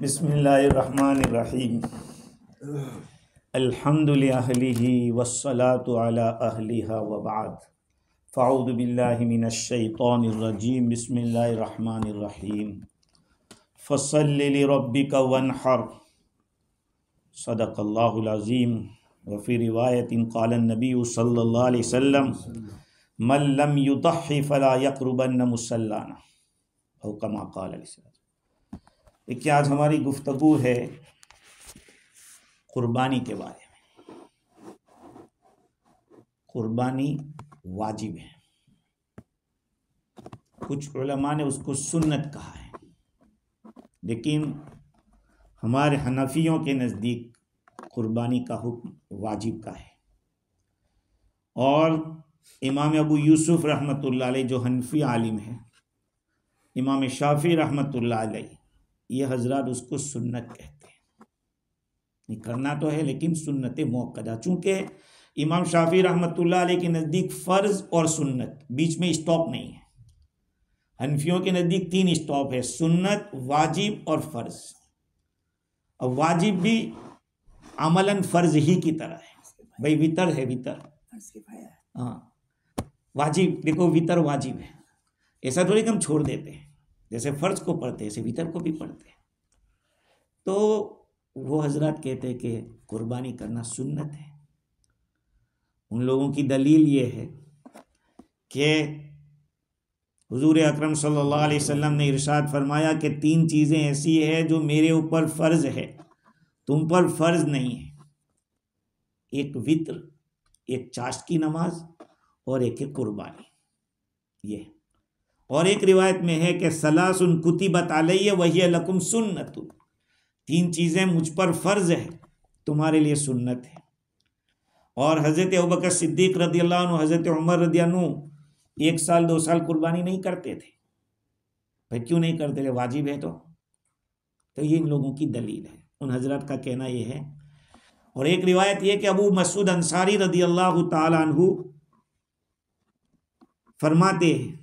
बिस्मिल्लाहिर्रहमानिर्रहीम। अल्हम्दुलिल्लाहि वस्सलातु अला अहलिहा व बाद। फ़अऊज़ु बिल्लाहि मिनश्शैतानिर्रजीम। बिस्मिल्लाहिर्रहमानिर्रहीम। फ़स्सल्लि लिरब्बिका वन्हर। सदक़ल्लाहुल अज़ीम। व फ़ी रिवायतिन क़ाला नबी सल्लल्लाहु अलैहि वसल्लम मन लम युदह्हि फ़ला यक़रुबन्न मुसल्लाना औ कमा क़ाल। देखिए, आज हमारी गुफ्तगू है कुर्बानी के बारे में। कुर्बानी वाजिब है, कुछ उलमा ने उसको सुन्नत कहा है, लेकिन हमारे हनफियों के नज़दीक कुर्बानी का हुक्म वाजिब का है। और इमाम अबू यूसुफ रहमतुल्लाह अलैह जो हनफी आलिम है, इमाम शाफी रहमतुल्लाह अलैह, ये हजरात उसको सुन्नत कहते हैं। नहीं करना तो है, लेकिन सुन्नत मुअक्कदा। चूँकि इमाम शाफी रहमतुल्लाह अलैह के नज़दीक फ़र्ज़ और सुन्नत बीच में स्टॉप नहीं है। हनफियों के नज़दीक 3 स्टॉप है, सुन्नत, वाजिब और फ़र्ज़। और वाजिब भी अमलन फ़र्ज़ ही की तरह है। भाई वितर है, वितर, हाँ वाजिब। देखो वितर वाजिब है, ऐसा थोड़ी कि हम छोड़ देते हैं। जैसे फ़र्ज़ को पढ़ते हैं ऐसे वितर को भी पढ़ते हैं। तो वो हजरत कहते हैं कि कुर्बानी करना सुन्नत है। उन लोगों की दलील ये है कि हुजूर अकरम सल्लल्लाहु अलैहि वसल्लम ने इरशाद फरमाया कि 3 चीज़ें ऐसी है जो मेरे ऊपर फ़र्ज़ है, तुम पर फ़र्ज़ नहीं है। एक वित्र, एक चाश्त की नमाज और एक है कुर्बानी। ये और एक रिवायत में है कि सलासुन कुतिबत अलैया वहिय लकुम सुन्नतुन। 3 चीज़ें मुझ पर फ़र्ज़ है, तुम्हारे लिए सुन्नत है। और हज़रत अबू बकर सिद्दीक़ रदियल्लाहु अन्हु, हज़रत उमर रदियल्लाहु अन्हु 1 साल 2 साल कुर्बानी नहीं करते थे। भाई क्यों नहीं करते थे? वाजिब है तो ये इन लोगों की दलील है। उन हजरत का कहना ये है। और एक रिवायत ये कि अबू मसूद अंसारी रदियल्लाहु ताला अन्हु फरमाते हैं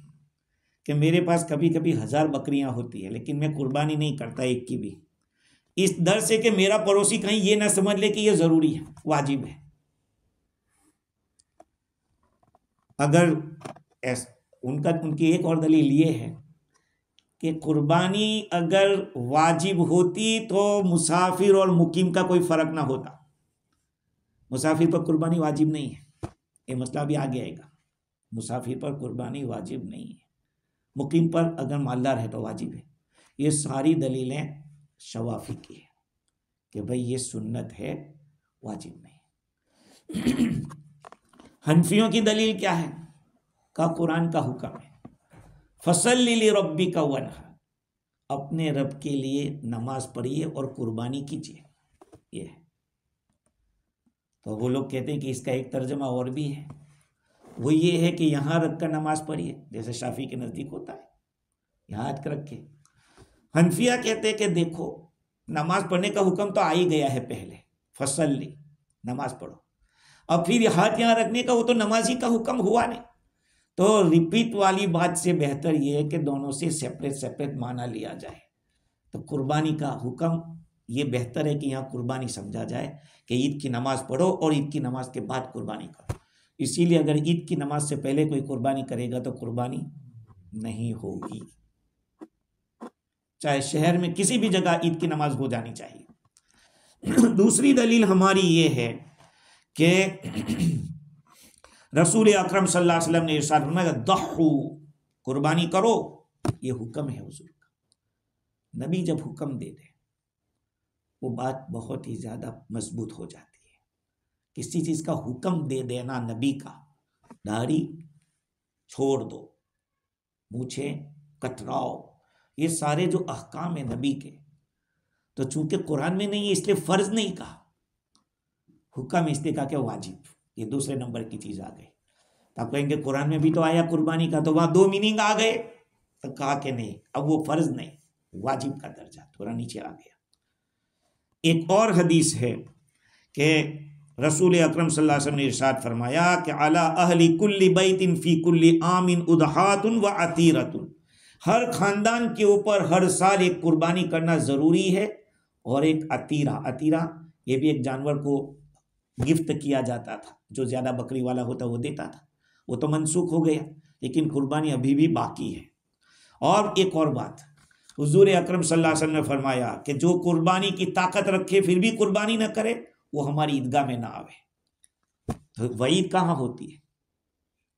कि मेरे पास कभी कभी 1000 बकरियां होती है, लेकिन मैं कुर्बानी नहीं करता एक की भी, इस डर से कि मेरा पड़ोसी कहीं ये ना समझ ले कि ये जरूरी है, वाजिब है। अगर उनकी एक और दलील ये है कि कुर्बानी अगर वाजिब होती तो मुसाफिर और मुकीम का कोई फर्क ना होता। मुसाफिर पर कुर्बानी वाजिब नहीं है, ये मसला भी आगे आएगा। मुसाफिर पर कुर्बानी वाजिब नहीं है, मुकीम पर अगर मालदार है तो वाजिब है। ये सारी दलीलें शवाफी की है कि भाई ये सुन्नत है, वाजिब नहीं। हनफियों की दलील क्या है? का कुरान का हुक्म है, फसल्लि लिरब्बिका वन्हर, अपने रब के लिए नमाज पढ़िए और कुर्बानी कीजिए। ये है। तो वो लोग कहते हैं कि इसका एक तर्जमा और भी है, वो ये है कि यहाँ रख कर नमाज पढ़िए, जैसे शाफी के नज़दीक होता है, यहाँ रख के। हनफिया कहते हैं कि देखो, नमाज पढ़ने का हुक्म तो आ ही गया है पहले, फसल्ली, नमाज पढ़ो। अब फिर हाथ यहाँ रखने का, वो तो नमाज ही का हुक्म हुआ नहीं। तो रिपीट वाली बात से बेहतर ये है कि दोनों से सेपरेट सेपरेट माना लिया जाए। तो कुर्बानी का हुक्म ये बेहतर है कि यहाँ कुर्बानी समझा जाए कि ईद की नमाज पढ़ो और ईद की नमाज के बाद कुर्बानी करो। इसीलिए अगर ईद की नमाज से पहले कोई कुर्बानी करेगा तो कुर्बानी नहीं होगी। चाहे शहर में किसी भी जगह ईद की नमाज हो जानी चाहिए। दूसरी दलील हमारी ये है कि रसूल अकरम सल्लल्लाहु अलैहि वसल्लम ने इरशाद फरमाया दहू, कुर्बानी करो, ये हुक्म है हुजूर का। नबी जब हुक्म दे दे वो बात बहुत ही ज़्यादा मजबूत हो जाती है। किसी चीज़ का हुक्म दे देना नबी का, दाढ़ी छोड़ दो, मूछें कतराओ, ये सारे जो अहकाम है नबी के, तो चूंकि कुरान में नहीं है इसलिए फ़र्ज नहीं कहा, हुक्म इसलिए कहा कि वाजिब। ये दूसरे नंबर की चीज़ आ गई। तो आप कहेंगे कुरान में भी तो आया कुर्बानी का, तो वहाँ 2 मीनिंग आ गए। तो कहा कि नहीं, अब वो फ़र्ज नहीं, वाजिब का दर्जा थोड़ा नीचे आ गया। एक और हदीस है कि रसूल अकरम सल्लल्लाहु अलैहि वसल्लम ने इरशाद फरमाया कि अला अहली कुल्ली बैतिन फी कुल्ली आमिन उदहातुन व अतीरतुन, हर खानदान के ऊपर हर साल एक कुर्बानी करना ज़रूरी है और एक अतीरा, अतीरा ये भी एक जानवर को गिफ्ट किया जाता था, जो ज़्यादा बकरी वाला होता वो देता था, वो तो मनसूख हो गया, लेकिन कुर्बानी अभी भी बाकी है। और एक और बात, हुजूर अकरम सल्लल्लाहु अलैहि वसल्लम ने फरमाया कि जो कुर्बानी की ताकत रखे फिर भी कुर्बानी न करे वो हमारी ईदगाह में ना आवे। तो वईद कहाँ होती है?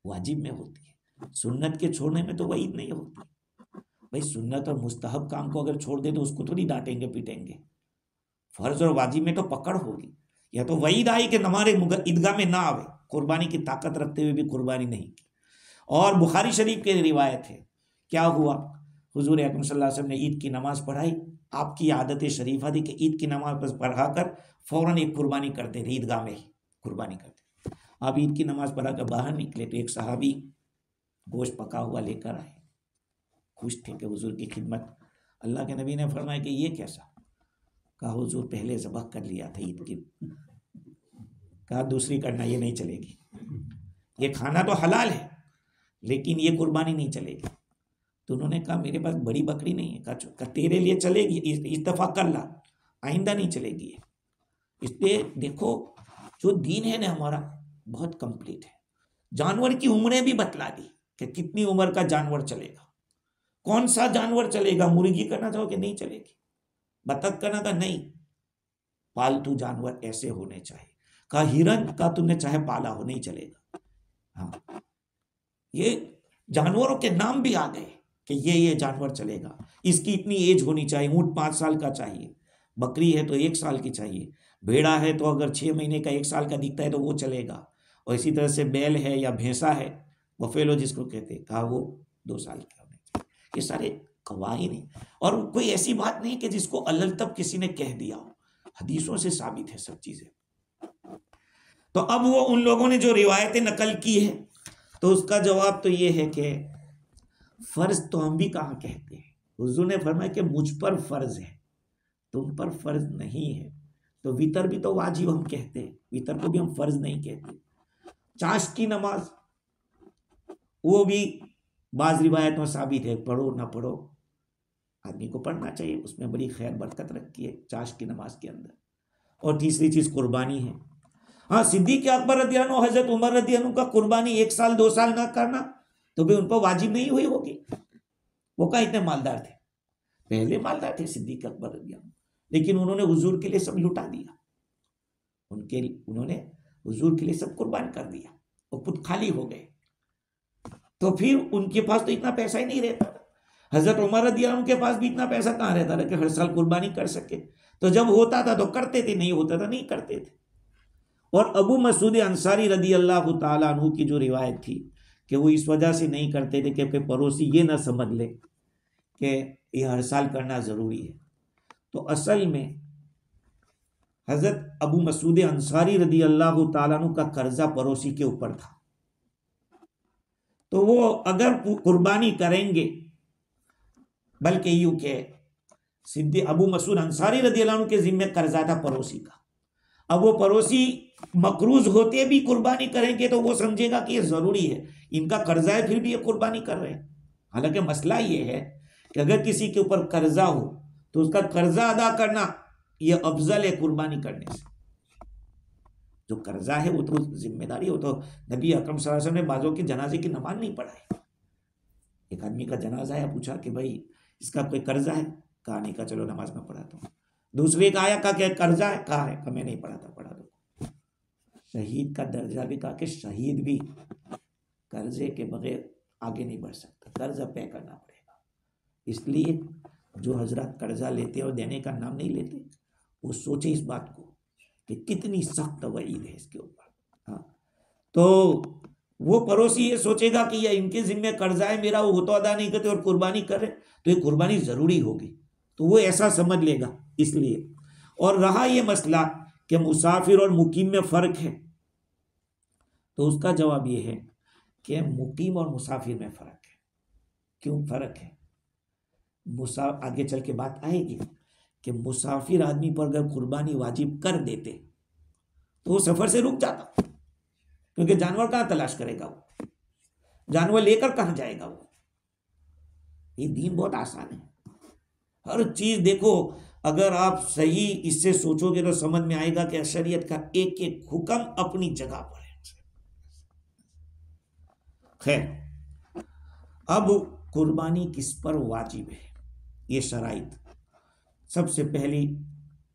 वाजिब में होती है। सुन्नत के छोड़ने में तो वईद नहीं होती। भाई सुन्नत और मुस्तहब काम को अगर छोड़ दे तो उसको थोड़ी डांटेंगे पीटेंगे। फर्ज और वाजिब में तो पकड़ होगी। या तो वईद आई कि हमारे ईदगाह में ना आवे, कुर्बानी की ताकत रखते हुए भी कुर्बानी नहीं की। और बुखारी शरीफ की रिवायत है, क्या हुआ, हुजूर अकरम सल्लल्लाहु अलैहि वसल्लम ने ईद की नमाज पढ़ाई। आपकी आदत शरीफा थी कि ईद की नमाज पढ़ाकर फौरन एक कुर्बानी करते थे, ईदगाह में ही कुर्बानी करते। आप ईद की नमाज पढ़ाकर बाहर निकले तो एक सहाबी गोश्त पका हुआ लेकर आए, खुश थे कि हुजूर की खिदमत। अल्लाह के नबी ने फरमाया कि ये कैसा? कहा हुजूर पहले ज़बह कर लिया था ईद की। कहा दूसरी करना ये नहीं चलेगी, ये खाना तो हलाल है लेकिन ये कुर्बानी नहीं चलेगी। तो उन्होंने कहा मेरे पास बड़ी बकरी नहीं है। कहा तेरे लिए चलेगी, इस दफ़ा कर ला, आइंदा नहीं चलेगी। इसलिए देखो जो दीन है ना हमारा बहुत कंप्लीट है। जानवर की उम्रें भी बतला दी कि कितनी उम्र का जानवर चलेगा, कौन सा जानवर चलेगा। मुर्गी करना चाहो कि नहीं चलेगी, बतख करना का नहीं, पालतू जानवर ऐसे होने चाहिए। कहा हिरन का तुमने चाहे पाला हो नहीं चलेगा। हाँ, ये जानवरों के नाम भी आ गए कि ये जानवर चलेगा, इसकी इतनी एज होनी चाहिए। ऊँट 5 साल का चाहिए, बकरी है तो 1 साल की चाहिए, भेड़ा है तो अगर 6 महीने का 1 साल का दिखता है तो वो चलेगा। और इसी तरह से बैल है या भैंसा है, बफेलो जिसको कहते हैं, कहा वो 2 साल के होने चाहिए। ये सारे कवायद नहीं, और कोई ऐसी बात नहीं कि जिसको अलग तब किसी ने कह दिया हो, हदीसों से साबित है सब चीजें। तो अब वो उन लोगों ने जो रिवायतें नकल की है तो उसका जवाब तो ये है कि फर्ज तो हम भी कहाँ कहते हैं। हुजूर ने फरमाया कि मुझ पर फर्ज है, तुम पर फर्ज नहीं है। तो वितर भी तो वाजिब हम कहते हैं, वितर को भी हम फर्ज नहीं कहते। चाश की नमाज वो भी बाज रिवायत में साबित है, पढ़ो ना पढ़ो आदमी को पढ़ना चाहिए, उसमें बड़ी खैर बरकत रखी है चाश की नमाज के अंदर। और तीसरी चीज कुर्बानी है। हाँ, सिद्दीक अकबर रज़ी अल्लाह अन्हु, हजरत उमर रज़ी अल्लाह अन्हु का कुर्बानी 1 साल 2 साल ना करना तो भी उन पर वाजिब नहीं हुई होगी। वो कहाँ इतने मालदार थे, पहले मालदार थे सिद्दीक अकबर रज़ी अल्लाह अन्हु, लेकिन उन्होंने हुजूर के लिए सब लुटा दिया। उन्होंने हुजूर के लिए सब कुर्बान कर दिया, वो खुद खाली हो गए। तो फिर उनके पास तो इतना पैसा ही नहीं रहता था। हजरत उमर रज़ी अल्लाह अन्हु के पास भी इतना पैसा कहाँ रहता था कि हर साल कुर्बानी कर सके। तो जब होता था तो करते थे, नहीं होता था नहीं करते थे। और अबू मसूद अंसारी रदी अल्लाह ताला अन्हु की जो रिवायत थी कि वो इस वजह से नहीं करते थे कि पड़ोसी ये ना समझ ले कि ये हर साल करना ज़रूरी है। तो असल में हज़रत अबू मसूद अंसारी रदी अल्लाह ताला अन्हु का कर्जा पड़ोसी के ऊपर था, तो वो अगर कुर्बानी करेंगे, बल्कि यूं के सिद्दीक अबू मसूद अंसारी रदी अल्लाह अन्हु के जिम्मे कर्जा था पड़ोसी का। अब वो पड़ोसी मकरूज होते भी कुर्बानी करेंगे तो वो समझेगा कि ये जरूरी है, इनका कर्जा है फिर भी ये कुर्बानी कर रहे हैं। हालांकि मसला ये है कि अगर किसी के ऊपर कर्जा हो तो उसका कर्जा अदा करना ये अफजल है कुर्बानी करने से। जो कर्जा है वो तो जिम्मेदारी हो। तो नबी अकरम सल्लल्लाहु अलैहि वसल्लम ने बाजों के जनाजे की नमाज नहीं पढ़ाई। एक आदमी का जनाजा आया, पूछा कि भाई इसका कोई कर्जा है? कहा नहीं। कहा चलो नमाज में पढ़ाता हूँ। दूसरे का आया, कहा क्या कर्जा है? कहा है। कहा मैं नहीं पढ़ाता, पढ़ा दो। शहीद का दर्जा भी कहा कि शहीद भी कर्जे के बगैर आगे नहीं बढ़ सकता, कर्जा पे करना पड़ेगा। इसलिए जो हजरत कर्जा लेते और देने का नाम नहीं लेते वो सोचे इस बात को कि कितनी सख्त वईद है इसके ऊपर। हाँ, तो वो पड़ोसी ये सोचेगा कि यह इनके जिम्मे कर्जा है मेरा, वो तो अदा नहीं करते और कुर्बानी कर रहे तो ये कुर्बानी जरूरी होगी, तो वो ऐसा समझ लेगा। इसलिए और रहा ये मसला कि मुसाफिर और मुकीम में फ़र्क है, तो उसका जवाब ये है कि मुकीम और मुसाफिर में फ़र्क है। क्यों फ़र्क है? आगे चल के बात आएगी कि मुसाफिर आदमी पर अगर कुर्बानी वाजिब कर देते तो वो सफ़र से रुक जाता, क्योंकि जानवर कहाँ तलाश करेगा, वो जानवर लेकर कहाँ जाएगा वो। ये दीन बहुत आसान है, हर चीज़ देखो। अगर आप सही इससे सोचोगे तो समझ में आएगा कि शरीयत का एक एक हुक्म अपनी जगह पर है। खैर, अब कुर्बानी किस पर वाजिब है, ये शराइत। सबसे पहली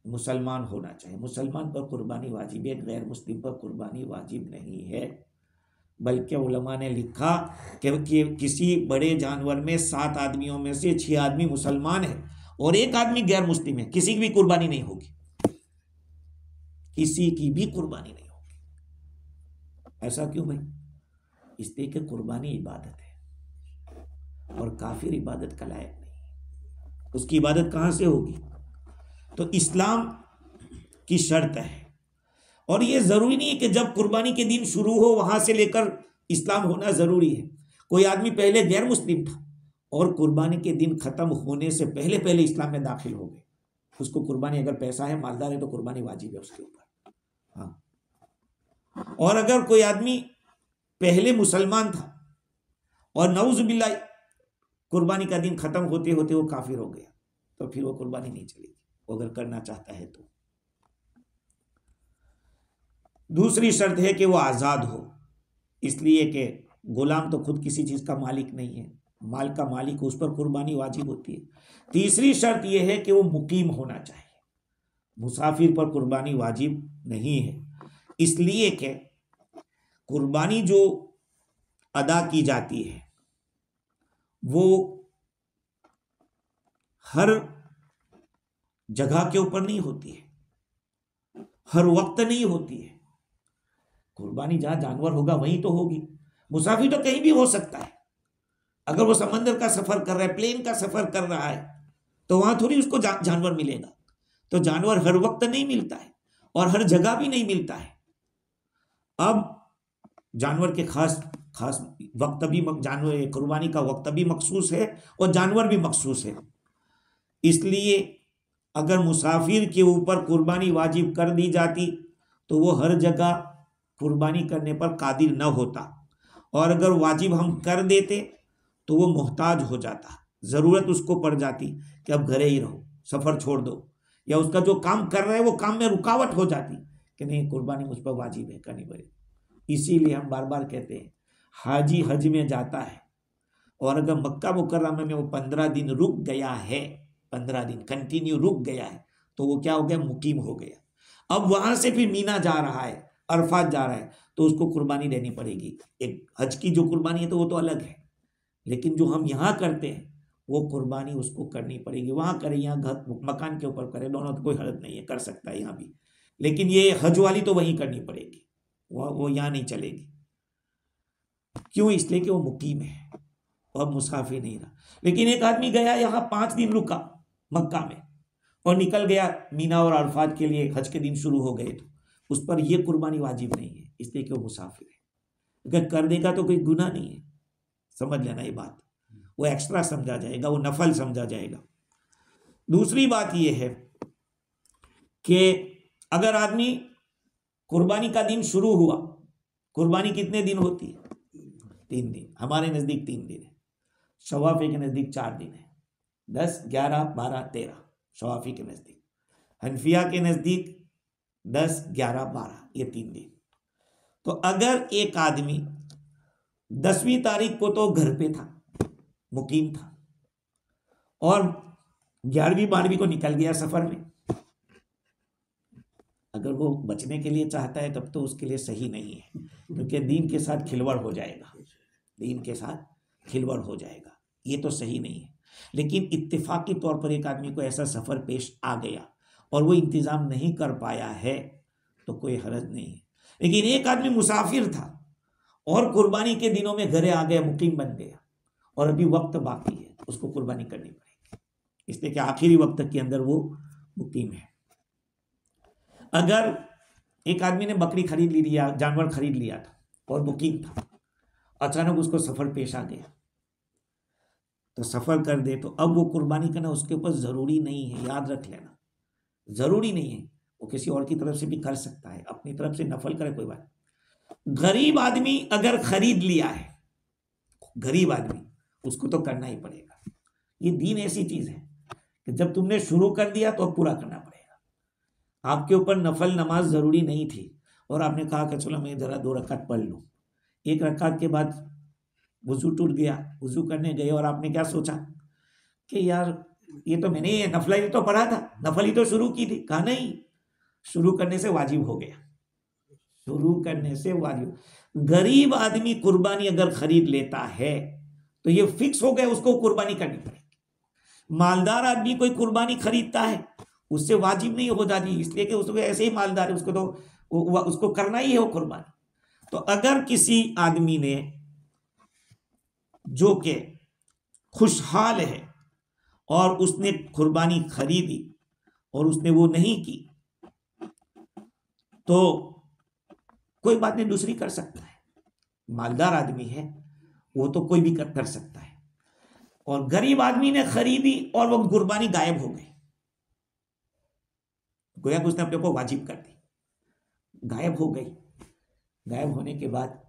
मुसलमान होना चाहिए, मुसलमान पर कुर्बानी वाजिब है, गैर मुस्लिम पर कुर्बानी वाजिब नहीं है। बल्कि उलमा ने लिखा कि किसी बड़े जानवर में 7 आदमियों में से 6 आदमी मुसलमान है और 1 आदमी गैर मुस्लिम है, किसी की भी कुर्बानी नहीं होगी, किसी की भी कुर्बानी नहीं होगी। ऐसा क्यों भाई? इसलिए कि कुर्बानी इबादत है और काफिर इबादत का लायक नहीं, उसकी इबादत कहां से होगी? तो इस्लाम की शर्त है। और ये जरूरी नहीं है कि जब कुर्बानी के दिन शुरू हो वहां से लेकर इस्लाम होना जरूरी है। कोई आदमी पहले गैर मुस्लिम था और कुर्बानी के दिन खत्म होने से पहले पहले इस्लाम में दाखिल हो गए, उसको कुर्बानी, अगर पैसा है, मालदार है, तो कुर्बानी वाजिब है उसके ऊपर। हाँ, और अगर कोई आदमी पहले मुसलमान था और नऊजुबिल्लाह कुर्बानी का दिन खत्म होते होते वो काफिर हो गया, तो फिर वो कुर्बानी नहीं चलेगी, वो अगर करना चाहता है तो। दूसरी शर्त है कि वो आज़ाद हो, इसलिए कि गुलाम तो खुद किसी चीज़ का मालिक नहीं है, माल का मालिक, उस पर कुर्बानी वाजिब होती है। तीसरी शर्त यह है कि वो मुकीम होना चाहिए, मुसाफिर पर कुर्बानी वाजिब नहीं है, इसलिए कि कुर्बानी जो अदा की जाती है वो हर जगह के ऊपर नहीं होती है, हर वक्त नहीं होती है। कुर्बानी जहां जानवर होगा वहीं तो होगी। मुसाफिर तो कहीं भी हो सकता है, अगर वो समंदर का सफर कर रहा है, प्लेन का सफर कर रहा है, तो वहां थोड़ी उसको जानवर मिलेगा। तो जानवर हर वक्त नहीं मिलता है और हर जगह भी नहीं मिलता है। अब जानवर के खास खास वक्त भी, जानवर कुर्बानी का वक्त भी मखसूस है और जानवर भी मखसूस है। इसलिए अगर मुसाफिर के ऊपर कुर्बानी वाजिब कर दी जाती तो वो हर जगह कुर्बानी करने पर कादिर न होता, और अगर वाजिब हम कर देते तो वो मोहताज हो जाता, ज़रूरत उसको पड़ जाती कि अब घरे ही रहो, सफ़र छोड़ दो, या उसका जो काम कर रहा है वो काम में रुकावट हो जाती कि नहीं, कुर्बानी मुझ पर वाजिब है, करनी पड़ेगी। इसीलिए हम बार बार कहते हैं, हाजी हज में जाता है और अगर मक्का मुकर्रमा में वो 15 दिन रुक गया है, 15 दिन कंटिन्यू रुक गया है, तो वो क्या हो गया? मुकीम हो गया। अब वहां से फिर मीना जा रहा है, अरफात जा रहा है, तो उसको कुर्बानी देनी पड़ेगी। एक हज की जो कुर्बानी है तो वो तो अलग है, लेकिन जो हम यहाँ करते हैं वो कुर्बानी उसको करनी पड़ेगी। वहाँ करे, यहाँ घर मकान के ऊपर करे, दोनों तो कोई हरज नहीं है, कर सकता है यहाँ भी, लेकिन ये हज वाली तो वहीं करनी पड़ेगी, वो यहाँ नहीं चलेगी। क्यों? इसलिए कि वो मुकीम है और मुसाफिर नहीं रहा। लेकिन एक आदमी गया यहाँ 5 दिन रुका मक्का में और निकल गया मीना और अरफात के लिए, हज के दिन शुरू हो गए, तो उस पर यह कुर्बानी वाजिब नहीं है, इसलिए कि वो मुसाफिर है। अगर कर देगा तो कोई गुनाह नहीं है, समझ लेना ये बात, वो एक्स्ट्रा समझा जाएगा, वो नफल समझा जाएगा। दूसरी बात यह है कि अगर आदमी कुर्बानी का दिन शुरू हुआ, कुर्बानी कितने दिन होती है? 3 दिन। हमारे नज़दीक 3 दिन है, शवाफी के नज़दीक 4 दिन है, 10, 11, 12, 13 शवाफी के नज़दीक, हनफिया के नज़दीक 10, 11, 12 ये 3 दिन। तो अगर एक आदमी 10वीं तारीख को तो घर पे था, मुकीम था, और 11वीं 12वीं को निकल गया सफर में, अगर वो बचने के लिए चाहता है तब तो उसके लिए सही नहीं है, क्योंकि दीन के साथ खिलवाड़ हो जाएगा, दीन के साथ खिलवाड़ हो जाएगा, ये तो सही नहीं है। लेकिन इत्तेफाकी तौर पर एक आदमी को ऐसा सफ़र पेश आ गया और वो इंतज़ाम नहीं कर पाया है तो कोई हरज नहीं है। लेकिन एक आदमी मुसाफिर था और कुर्बानी के दिनों में घरे आ गया, मुकीम बन गया, और अभी वक्त बाकी है, उसको कुर्बानी करनी पड़ेगी, इसलिए कि आखिरी वक्त के अंदर वो मुकीम है। अगर एक आदमी ने बकरी खरीद लिया, जानवर खरीद लिया था और मुकीम था, अचानक उसको सफ़र पेश आ गया, तो सफ़र कर दे, तो अब वो कुर्बानी करना उसके ऊपर ज़रूरी नहीं है, याद रख लेना, ज़रूरी नहीं है। वो किसी और की तरफ से भी कर सकता है, अपनी तरफ से नफल करे, कोई बात। गरीब आदमी अगर खरीद लिया है, गरीब आदमी, उसको तो करना ही पड़ेगा। ये दीन ऐसी चीज़ है कि जब तुमने शुरू कर दिया तो अब पूरा करना पड़ेगा। आपके ऊपर नफल नमाज जरूरी नहीं थी और आपने कहा कि चलो मैं जरा 2 रकात पढ़ लूँ। 1 रकात के बाद वजू टूट गया, वजू करने गए और आपने क्या सोचा कि यार ये तो मैंने ये नफल ही तो पढ़ा था, नफल ही तो शुरू की थी। कहा नहीं, शुरू करने से वाजिब हो गया, शुरू करने से वाजिब। गरीब आदमी कुर्बानी अगर खरीद लेता है तो ये फिक्स हो गया, उसको कुर्बानी करनी पड़ेगी। मालदार आदमी कोई कुर्बानी खरीदता है उससे वाजिब नहीं हो जाती, इसलिए कि उसको ऐसे ही मालदार है, उसको तो उसको करना ही है वो कुर्बानी। तो अगर किसी आदमी ने जो कि खुशहाल है और उसने कुर्बानी खरीदी और उसने वो नहीं की तो कोई बात नहीं, दूसरी कर सकता है। मालदार आदमी है वो तो कोई भी कर सकता है। और गरीब आदमी ने खरीदी और वो कुर्बानी गायब हो गई, गोया कि उसने अपने को वाजिब कर दी, गायब हो गई। गायब होने के बाद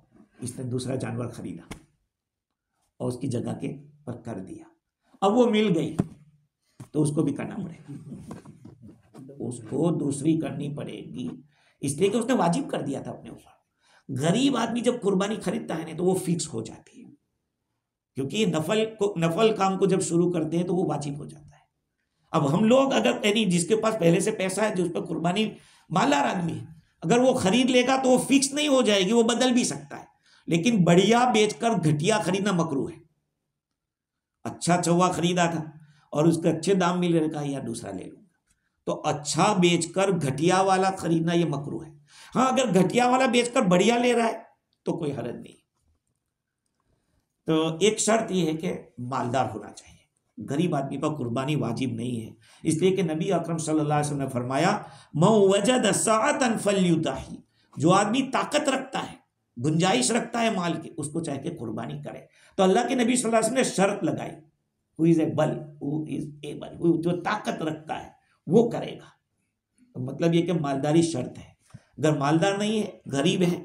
इसने दूसरा जानवर खरीदा और उसकी जगह के पर कर दिया। अब वो मिल गई तो उसको भी करना पड़ेगा, उसको दूसरी करनी पड़ेगी, इसलिए कि उसने वाजिब कर दिया था अपने ऊपर। गरीब आदमी जब कुर्बानी खरीदता है ना तो वो फिक्स हो जाती है, क्योंकि नफल काम को जब शुरू करते हैं तो वो वाजिब हो जाता है। अब हम लोग अगर यानी जिसके पास पहले से पैसा है, जिस पर कुर्बानी मालदार आदमी है, अगर वो खरीद लेगा तो वो फिक्स नहीं हो जाएगी, वो बदल भी सकता है। लेकिन बढ़िया बेचकर घटिया खरीदना मकरूह है। अच्छा चौवा खरीदा था और उसके अच्छे दाम मिल रहे, कहा यार दूसरा ले लूंगा, तो अच्छा बेचकर घटिया वाला खरीदना ये मकरूह है। हाँ, अगर घटिया वाला बेचकर बढ़िया ले रहा है तो कोई हरज नहीं। तो एक शर्त यह है कि मालदार होना चाहिए, गरीब आदमी पर कुर्बानी वाजिब नहीं है, इसलिए कि नबी अकरम सल्लल्लाहु अलैहि वसल्लम ने फरमाया मौ वजद साअतन फल्युताही, जो आदमी ताकत रखता है, गुंजाइश रखता है माल की, उसको चाहे कि कुर्बानी करे। तो अल्लाह के नबी सल्लल्लाहु अलैहि वसल्लम ने शर्त लगाई, who is able, who is able, जो ताकत रखता है वो करेगा। तो मतलब ये कि मालदारी शर्त है। अगर मालदार नहीं है, गरीब है,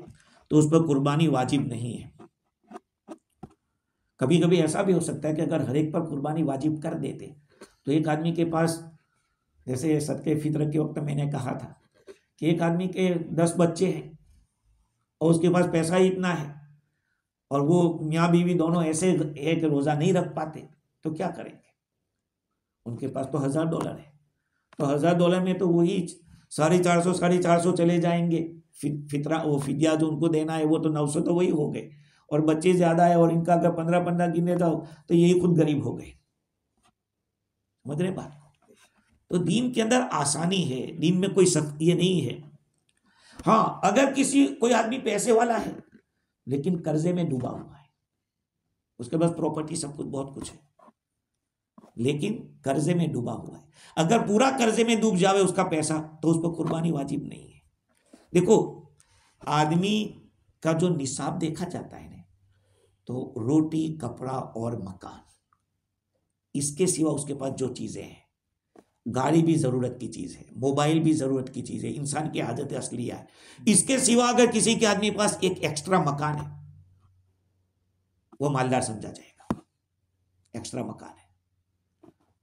तो उस पर कुर्बानी वाजिब नहीं है। कभी कभी ऐसा भी हो सकता है कि अगर हर एक पर कुर्बानी वाजिब कर देते तो एक आदमी के पास, जैसे सदके फितर के वक्त मैंने कहा था कि एक आदमी के 10 बच्चे हैं और उसके पास पैसा ही इतना है और वो मियाँ बीवी दोनों ऐसे एक रोज़ा नहीं रख पाते, तो क्या करेंगे? उनके पास तो $1000 है, तो $1000 में तो वही 450 चले जाएंगे। फितरा वो फिदिया जो उनको देना है वो तो 900 तो वही हो गए, और बच्चे ज्यादा है और इनका अगर 15 गिने जाओ तो यही खुद गरीब हो गए। समझ रहे बात? तो दीन के अंदर आसानी है, दीन में कोई सख्त ये नहीं है। हाँ, अगर कोई आदमी पैसे वाला है लेकिन कर्जे में डूबा हुआ है, उसके पास प्रॉपर्टी सब कुछ बहुत कुछ है लेकिन कर्जे में डूबा हुआ है, अगर पूरा कर्जे में डूब जावे उसका पैसा तो उस पर कुर्बानी वाजिब नहीं है। देखो, आदमी का जो निसाब देखा जाता है ना, तो रोटी, कपड़ा और मकान, इसके सिवा उसके पास जो चीजें हैं, गाड़ी भी जरूरत की चीज है, मोबाइल भी जरूरत की चीज है, इंसान की आदत असलिया है, इसके सिवा अगर किसी के आदमी के पास एक एक्स्ट्रा मकान है वो मालदार समझा जाएगा। एक्स्ट्रा मकान है,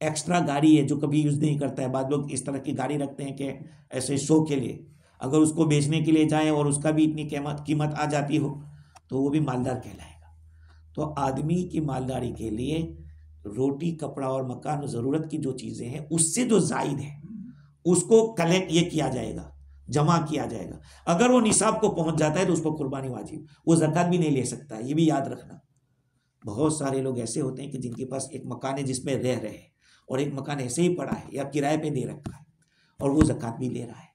एक्स्ट्रा गाड़ी है जो कभी यूज नहीं करता है, बाद लोग इस तरह की गाड़ी रखते हैं कि ऐसे शो के लिए, अगर उसको बेचने के लिए जाए और उसका भी इतनी कीमत आ जाती हो तो वो भी मालदार कहलाएगा। तो आदमी की मालदारी के लिए रोटी, कपड़ा और मकान, जरूरत की जो चीजें हैं उससे जो जायद है उसको कलेक्ट ये किया जाएगा, जमा किया जाएगा। अगर वो निसाब को पहुंच जाता है तो उस पर कुर्बानी वाजिब, वो ज़कात भी नहीं ले सकता है, ये भी याद रखना। बहुत सारे लोग ऐसे होते हैं कि जिनके पास एक मकान है जिसमें रह रहे हैं और एक मकान ऐसे ही पड़ा है या किराए पे दे रखा है और वो ज़कात भी ले रहा है,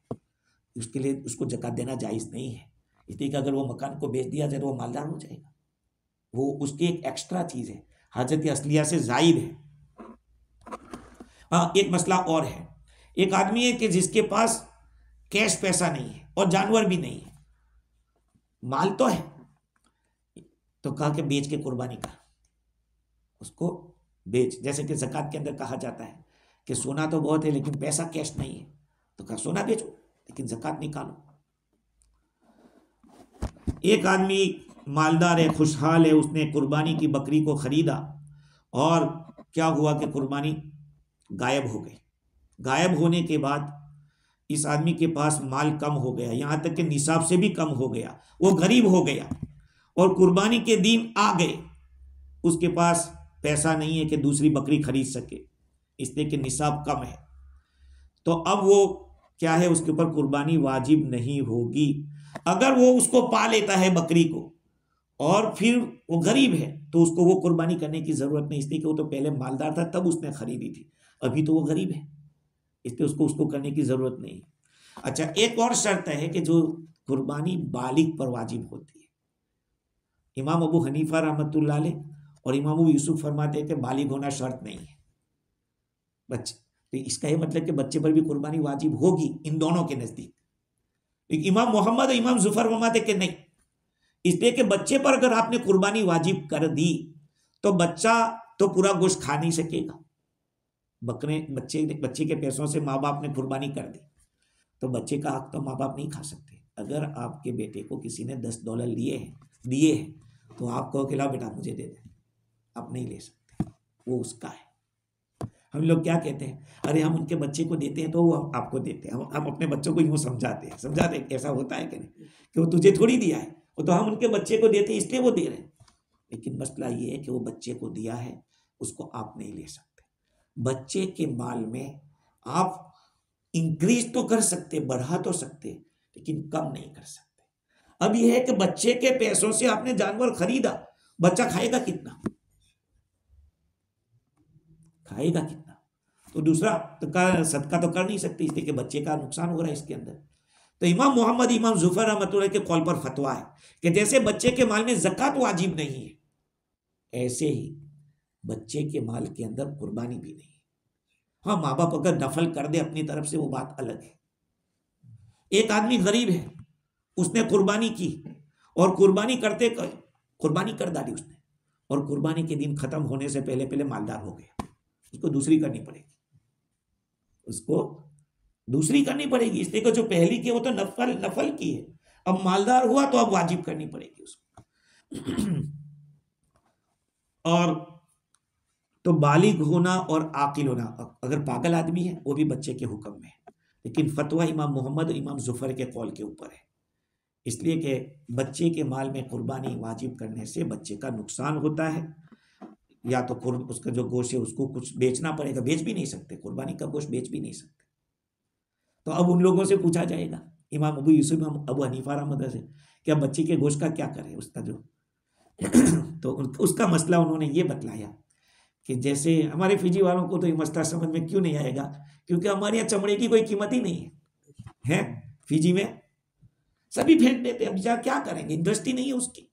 उसके लिए उसको ज़कात देना जायज़ नहीं है। इसलिए कि अगर वो मकान को बेच दिया जाए तो वो मालदार हो जाएगा, वो उसकी एक एक्स्ट्रा चीज़ है, हाजत असलिया से जायद है। हाँ, एक मसला और है, एक आदमी है कि जिसके पास कैश पैसा नहीं है और जानवर भी नहीं है, माल तो है, तो कहा कि बेच के कुर्बानी कर, उसको बेच। जैसे कि ज़कात के अंदर कहा जाता है कि सोना तो बहुत है लेकिन पैसा कैश नहीं है, तो कहा सोना बेचो लेकिन ज़कात निकालो। एक आदमी मालदार है, खुशहाल है, उसने कुर्बानी की बकरी को खरीदा और क्या हुआ कि कुर्बानी गायब हो गए। गायब होने के बाद इस आदमी के पास माल कम हो गया, यहां तक कि निसाब से भी कम हो गया, वो गरीब हो गया और कुर्बानी के दिन आ गए, उसके पास पैसा नहीं है कि दूसरी बकरी खरीद सके, इसलिए कि निसाब कम है। तो अब वो क्या है, उसके ऊपर कुर्बानी वाजिब नहीं होगी। अगर वो उसको पा लेता है बकरी को और फिर वो गरीब है तो उसको वो कुर्बानी करने की जरूरत नहीं, इसलिए कि वो तो पहले मालदार था तब उसने खरीदी थी, अभी तो वो गरीब है, इसलिए उसको करने की जरूरत नहीं। अच्छा, एक और शर्त है कि जो कुर्बानी बालिग पर वाजिब होती है। इमाम अबू हनीफा रहमतुल्लाह अलैह और इमाम अबू यूसुफ फरमाते हैं कि बालिग होना शर्त नहीं है बच्चे, तो इसका ये मतलब कि बच्चे पर भी कुर्बानी वाजिब होगी इन दोनों के नजदीक। इमाम मोहम्मद और इमाम जुफर फरमाते कि नहीं, इसलिए कि बच्चे पर अगर आपने कुर्बानी वाजिब कर दी तो बच्चा तो पूरा गोश्त खा नहीं सकेगा। बच्चे के पैसों से माँ बाप ने कुर्बानी कर दी तो बच्चे का हक तो माँ बाप नहीं खा सकते। अगर आपके बेटे को किसी ने $10 दिए हैं तो आप कहो कि लाओ बेटा मुझे दे दे, आप नहीं ले सकते, वो उसका है। हम लोग क्या कहते हैं, अरे हम उनके बच्चे को देते हैं तो वो आपको देते हैं। हम अपने बच्चों को यूं समझाते हैं ऐसा होता है कि नहीं, कि वो तुझे थोड़ी दिया है, वो तो हम उनके बच्चे को देते हैं इसलिए वो दे रहे हैं। लेकिन मसला ये है कि वो बच्चे को दिया है, उसको आप नहीं ले सकते। बच्चे के माल में आप इंक्रीज तो कर सकते, बढ़ा तो सकते, लेकिन कम नहीं कर सकते। अब यह है कि बच्चे के पैसों से आपने जानवर खरीदा, बच्चा खाएगा कितना, खाएगा कितना? तो दूसरा तो का सदका तो कर नहीं सकती, इसलिए कि बच्चे का नुकसान हो रहा है इसके अंदर। तो इमाम मोहम्मद इमाम जुफर रहमतुल्लाह के कौल पर फतवा है कि जैसे बच्चे के माल में ज़कात वाजिब नहीं है, ऐसे ही बच्चे के माल के अंदर कुर्बानी भी नहीं है। हाँ, माँ बाप अगर नफल कर दे अपनी तरफ से वो बात अलग है। एक आदमी गरीब है, उसने कुर्बानी की और कुर्बानी कर डाली उसने, और कुर्बानी के दिन खत्म होने से पहले पहले मालदार हो गया, उसको दूसरी करनी पड़ेगी, इसलिए कि जो पहली की वो तो नफल की है, अब मालदार हुआ तो अब वाजिब करनी पड़ेगी उसको। और तो बालिग होना और आकिल होना, अगर पागल आदमी है वो भी बच्चे के हुक्म में है, लेकिन फतवा इमाम मोहम्मद और इमाम जुफर के कौल के ऊपर है, इसलिए कि बच्चे के माल में कुर्बानी वाजिब करने से बच्चे का नुकसान होता है। या तो उसका जो गोश्त है उसको कुछ बेचना पड़ेगा, बेच भी नहीं सकते, कुर्बानी का गोश्त बेच भी नहीं सकते। तो अब उन लोगों से पूछा जाएगा, इमाम अबू यूसुफ इमाम अबू हनीफा रहमतुल्लाह से, कि अब बच्चे के गोश्त का क्या करें, उसका जो तो उसका मसला उन्होंने ये बतलाया कि जैसे हमारे फिजी वालों को तो ये मसला समझ में क्यों नहीं आएगा, क्योंकि हमारे यहाँ चमड़े की कोई कीमत ही नहीं है फिजी में, सभी फेंक देते, अब क्या करेंगे, इंडस्ट्री नहीं है उसकी।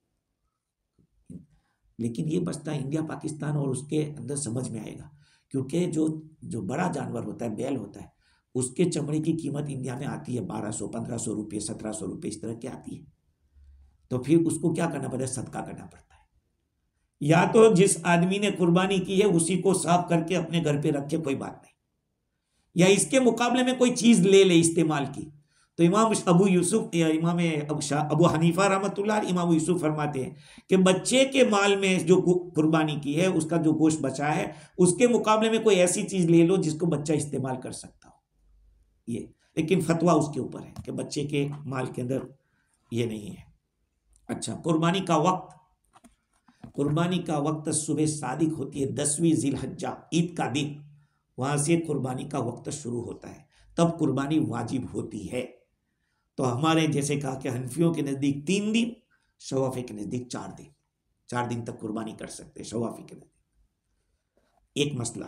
लेकिन ये मसला इंडिया पाकिस्तान और उसके अंदर समझ में आएगा, क्योंकि जो बड़ा जानवर होता है, बैल होता है, उसके चमड़े की कीमत इंडिया में आती है 1200-1500 रुपये, 1700 रुपये, इस तरह की आती है। तो फिर उसको क्या करना पड़ता है, सदका करना पड़ता है। या तो जिस आदमी ने कुर्बानी की है उसी को साफ करके अपने घर पे रखे, कोई बात नहीं, या इसके मुकाबले में कोई चीज ले इस्तेमाल की। तो इमाम अबू यूसुफ या इमाम अबू हनीफा रहमतुल्लाह इमाम यूसुफ फरमाते हैं कि बच्चे के माल में जो कुर्बानी की है उसका जो गोश्त बचा है उसके मुकाबले में कोई ऐसी चीज ले लो जिसको बच्चा इस्तेमाल कर सकता हो, ये। लेकिन फतवा उसके ऊपर है कि बच्चे के माल के अंदर ये नहीं है। अच्छा, कुर्बानी का वक्त सुबह सादिक होती है 10वीं जिलहज्जा, ईद का दिन, वहां से कुर्बानी का वक्त शुरू होता है, तब कुर्बानी वाजिब होती है। तो हमारे जैसे कहा कि हनफियों के नजदीक 3 दिन, शवाफी के नजदीक 4 दिन तक कुर्बानी कर सकते हैं शवाफी के नजदीक। एक मसला,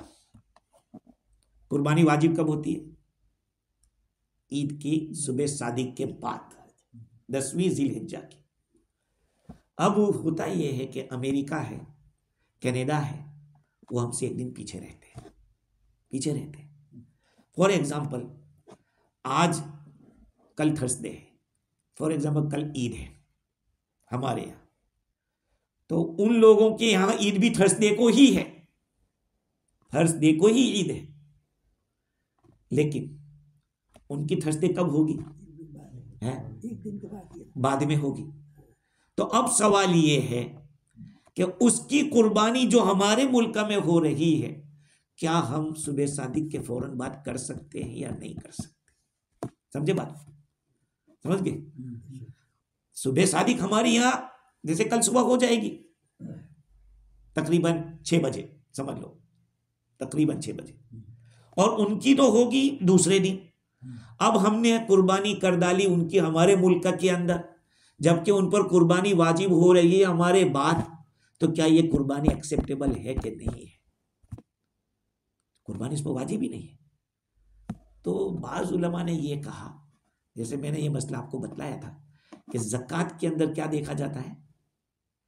कुर्बानी वाजिब कब होती है? ईद की सुबह सादिक के बाद, 10वीं जिलहज्जा की। अब होता यह है कि अमेरिका है, कनाडा है, वो हमसे एक दिन पीछे रहते हैं। फॉर एग्जाम्पल आज कल थर्सडे है, फॉर एग्जाम्पल कल ईद है हमारे यहाँ, तो उन लोगों के यहाँ ईद भी थर्सडे को ही है, थर्सडे को ही ईद है, लेकिन उनकी थर्सडे कब होगी? बाद में होगी। तो अब सवाल ये है कि उसकी कुर्बानी जो हमारे मुल्क में हो रही है, क्या हम सुबह सादिक के फौरन बात कर सकते हैं या नहीं कर सकते? समझे बात? समझ गए? सुबह सादिक हमारी यहाँ जैसे कल सुबह हो जाएगी तकरीबन 6 बजे, समझ लो तकरीबन 6 बजे, और उनकी तो होगी दूसरे दिन। अब हमने कुर्बानी कर डाली उनकी हमारे मुल्क के अंदर, जबकि उन पर कुर्बानी वाजिब हो रही है हमारे बाद, तो क्या ये कुर्बानी एक्सेप्टेबल है कि नहीं है? कुर्बानी इस पर वाजिब ही नहीं है। तो बाज़ उलमा ने ये कहा, जैसे मैंने ये मसला आपको बतलाया था कि ज़कात के अंदर क्या देखा जाता है,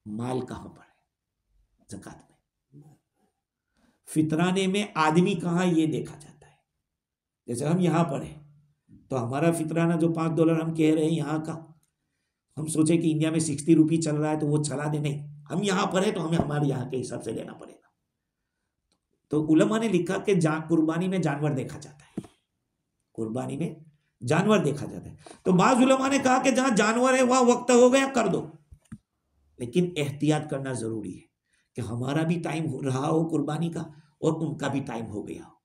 माल कहाँ पर है ज़कात में, फितराने में आदमी कहाँ, ये देखा जाता है। जैसे हम यहाँ पर हैं तो हमारा फितराना जो $5 हम कह रहे हैं यहाँ का, हम सोचे कि इंडिया में 60 रुपये चल रहा है तो वो चला दे, नहीं, हम यहाँ पर है तो हमें हमारे यहाँ के हिसाब से लेना पड़ेगा। तो उलमा ने लिखा कि कुर्बानी में जानवर देखा जाता है, कुर्बानी में जानवर देखा जाता है। तो बाज़ उलमा ने कहा कि जहां जानवर है वहां वक्त हो गया कर दो, लेकिन एहतियात करना जरूरी है कि हमारा भी टाइम हो रहा हो कुर्बानी का और उनका भी टाइम हो गया हो।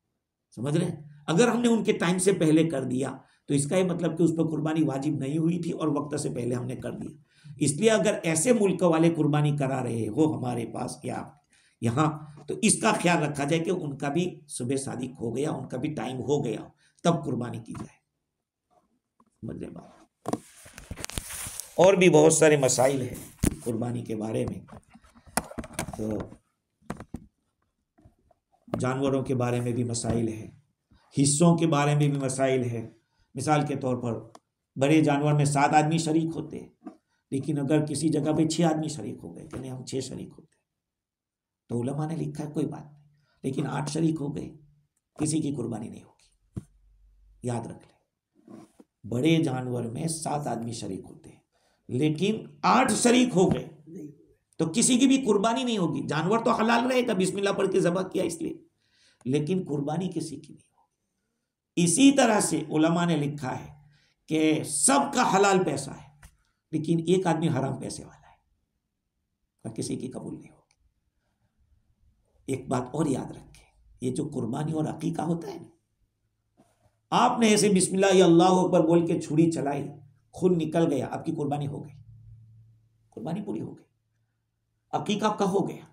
समझ रहे हैं? अगर हमने उनके टाइम से पहले कर दिया तो इसका ये मतलब कि उस पर कुर्बानी वाजिब नहीं हुई थी और वक्त से पहले हमने कर दिया। इसलिए अगर ऐसे मुल्क वाले कुर्बानी करा रहे हो हमारे पास या यहाँ, तो इसका ख्याल रखा जाए कि उनका भी सुबह सादिक हो गया, उनका भी टाइम हो गया, तब कुर्बानी की जाए। समझ रहे बात? और भी बहुत सारे मसाइल हैं कुर्बानी के बारे में, तो जानवरों के बारे में भी मसाइल है, हिस्सों के बारे में भी मसाइल है। मिसाल के तौर पर बड़े जानवर में 7 आदमी शरीक होते हैं, लेकिन अगर किसी जगह पे 6 आदमी शरीक हो गए, कहने हम 6 शरीक होते, तो उलमा ने लिखा है कोई बात नहीं, लेकिन 8 शरीक हो गए किसी की कुर्बानी नहीं होगी। याद रख ले, बड़े जानवर में 7 आदमी शरीक होते हैं, लेकिन 8 शरीक हो गए तो किसी की भी कुर्बानी नहीं होगी। जानवर तो हलाल रहेगा, बिस्मिल्लाह पढ़ के ज़बह किया इसलिए, लेकिन कुर्बानी किसी की नहीं होगी। इसी तरह से उलमा ने लिखा है कि सबका हलाल पैसा है, लेकिन एक आदमी हराम पैसे वाला है और किसी की कबूल नहीं होगी। एक बात और याद रखें, ये जो कुर्बानी और अकीका होता है ना, आपने ऐसे बिस्मिल्लाह या अल्लाह अकबर बोल के छुरी चलाई, खून निकल गया, आपकी कुर्बानी हो गई, कुर्बानी पूरी हो गई, अकीका आपका हो गया।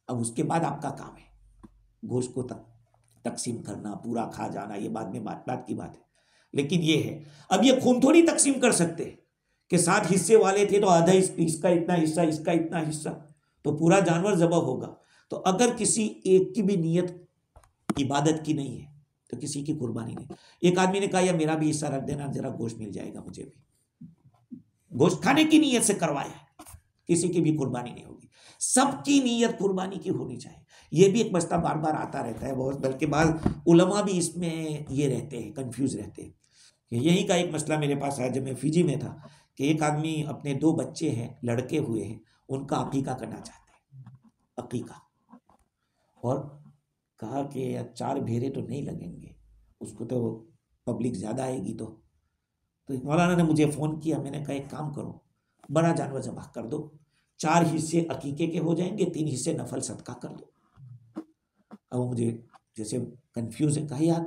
अब उसके बाद आपका काम है गोश्त को तकसीम करना, पूरा खा जाना, ये बाद में बात की बात है। लेकिन ये है, अब ये खून थोड़ी तकसीम कर सकते कि 7 हिस्से वाले थे तो आधा इसका इतना हिस्सा, इसका इतना हिस्सा, तो पूरा जानवर ज़बह होगा। तो अगर किसी एक की भी नीयत इबादत की नहीं है तो किसी की कुर्बानी नहीं। एक आदमी ने कहा यार मेरा भी हिस्सा रख देना, जरा गोश्त मिल जाएगा मुझे भी, गोश्त खाने की नीयत से करवाया, किसी की भी कुर्बानी नहीं होगी। सबकी नीयत कुर्बानी की होनी चाहिए। ये भी एक मसला बार बार आता रहता है बहुत, बल्कि बाद उलमा भी इसमें ये रहते हैं, कंफ्यूज रहते हैं। यही का एक मसला मेरे पास आया जब मैं फिजी में था कि एक आदमी अपने 2 बच्चे हैं, लड़के हुए हैं, उनका अकीका करना चाहते हैं, अकीका, और कहा कि 4 भेरे तो नहीं लगेंगे, उसको तो पब्लिक ज़्यादा आएगी। तो मौलाना ने मुझे फ़ोन किया, मैंने कहा एक काम करो, बड़ा जानवर ज़बह कर दो, 4 हिस्से अकीके के हो जाएंगे, 3 हिस्से नफल सदका कर दो। अब मुझे जैसे कंफ्यूज है, कहा यार,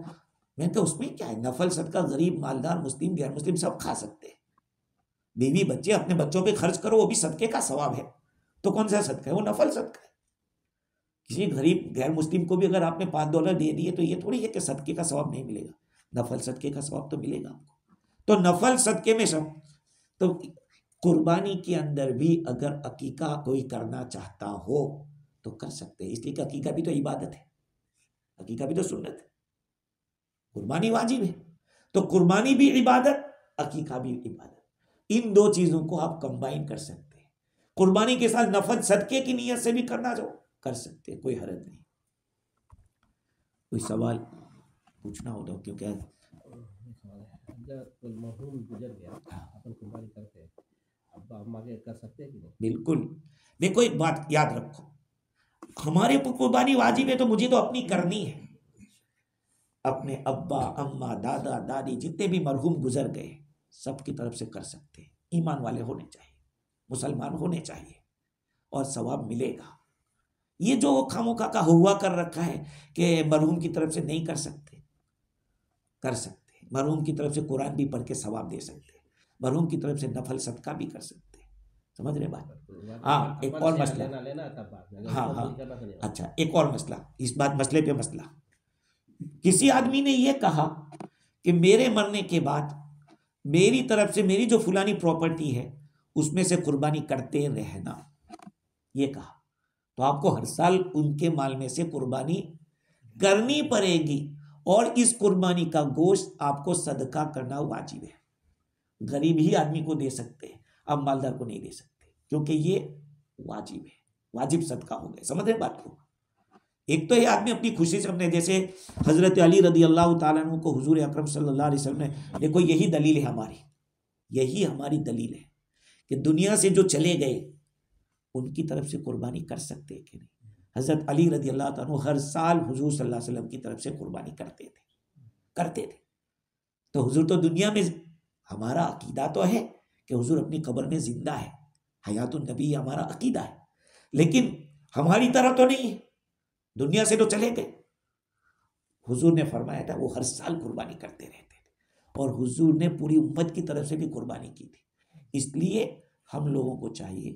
मैंने कहा उसमें क्या है, नफल सदका गरीब मालदार मुस्लिम गैर मुस्लिम सब खा सकते हैं, बीवी बच्चे अपने बच्चों पे खर्च करो, वो भी सदके का सवाब है, तो कौन सा सदका है, वो नफल सदका है। किसी गरीब गैर मुस्लिम को भी अगर आपने $5 दे दिए तो ये थोड़ी है कि सदके का सवाब नहीं मिलेगा, नफल सदके का सवाब तो मिलेगा आपको। तो नफल सदके में सब, तो कुर्बानी के अंदर भी अगर अकीका कोई करना चाहता हो तो कर सकते हैं, इसलिए कि अकीका भी तो इबादत है, अकीका भी तो सुन्नत है, कुर्बानी वाजिब है, तो कुर्बानी भी इबादत, अकीका भी इबादत। इन 2 चीजों को आप कंबाइन कर सकते हैं। कुर्बानी के साथ नफल सदके की नीयत से भी करना जो कर सकते हैं, कोई हरज नहीं। कोई सवाल पूछना हो तो, क्योंकि मरहूम गुजर गया, अपन कुर्बानी करते हैं, अब हम आगे कर सकते हैं कि नहीं? बिल्कुल। देखो एक बात याद रखो, हमारे ऊपर कुर्बानी वाजिब है तो मुझे तो अपनी करनी है। अपने अब्बा अम्मा दादा दादी जितने भी मरहूम गुजर गए सबकी तरफ से कर सकते हैं। ईमान वाले होने चाहिए, मुसलमान होने चाहिए, और सवाब मिलेगा। ये जो खामोखा का हुआ कर रखा है कि मरहूम की तरफ से नहीं कर सकते, कर सकते। मरहूम की तरफ से कुरान भी पढ़ के सवाब दे सकते, मरहूम की तरफ से नफल सदका भी कर सकते। समझ रहे बात? हाँ, एक और मसला। हाँ हाँ, अच्छा, एक और मसला, इस बात मसले पे मसला। किसी आदमी ने यह कहा कि मेरे मरने के बाद मेरी तरफ से मेरी जो फुलानी प्रॉपर्टी है उसमें से कुर्बानी करते रहना, ये कहा। तो आपको हर साल उनके माल में से कुर्बानी करनी पड़ेगी और इस कुर्बानी का गोश्त आपको सदका करना वाजिब है। गरीब ही आदमी को दे सकते हैं, अब मालदार को नहीं दे सकते, क्योंकि ये वाजिब है, वाजिब सदका हो गया। समझ रहे बात को? एक तो ये आदमी अपनी खुशी से अपने, जैसे हजरत अली रदी अल्लाह ताला अन्हु को हुजूर अकरम सल्लल्लाहु अलैहि वसल्लम ने, देखो यही दलील है हमारी, यही हमारी दलील है कि दुनिया से जो चले गए उनकी तरफ से कुर्बानी कर सकते हैं कि नहीं। हजरत अली रदी अल्लाह ताला अन्हु हर साल हुजूर सल्लल्लाहु अलैहि वसल्लम की तरफ से कुर्बानी करते थे। तो हुजूर तो दुनिया में, हमारा अकीदा तो है कि हुजूर अपनी कब्र में जिंदा है, हयातुन नबी हमारा अकीदा है, लेकिन हमारी तरह तो नहीं है, दुनिया से तो चले गए। हुजूर ने फरमाया था वो हर साल कुर्बानी करते रहते थे और हुजूर ने पूरी उम्मत की तरफ से भी कुर्बानी की थी। इसलिए हम लोगों को चाहिए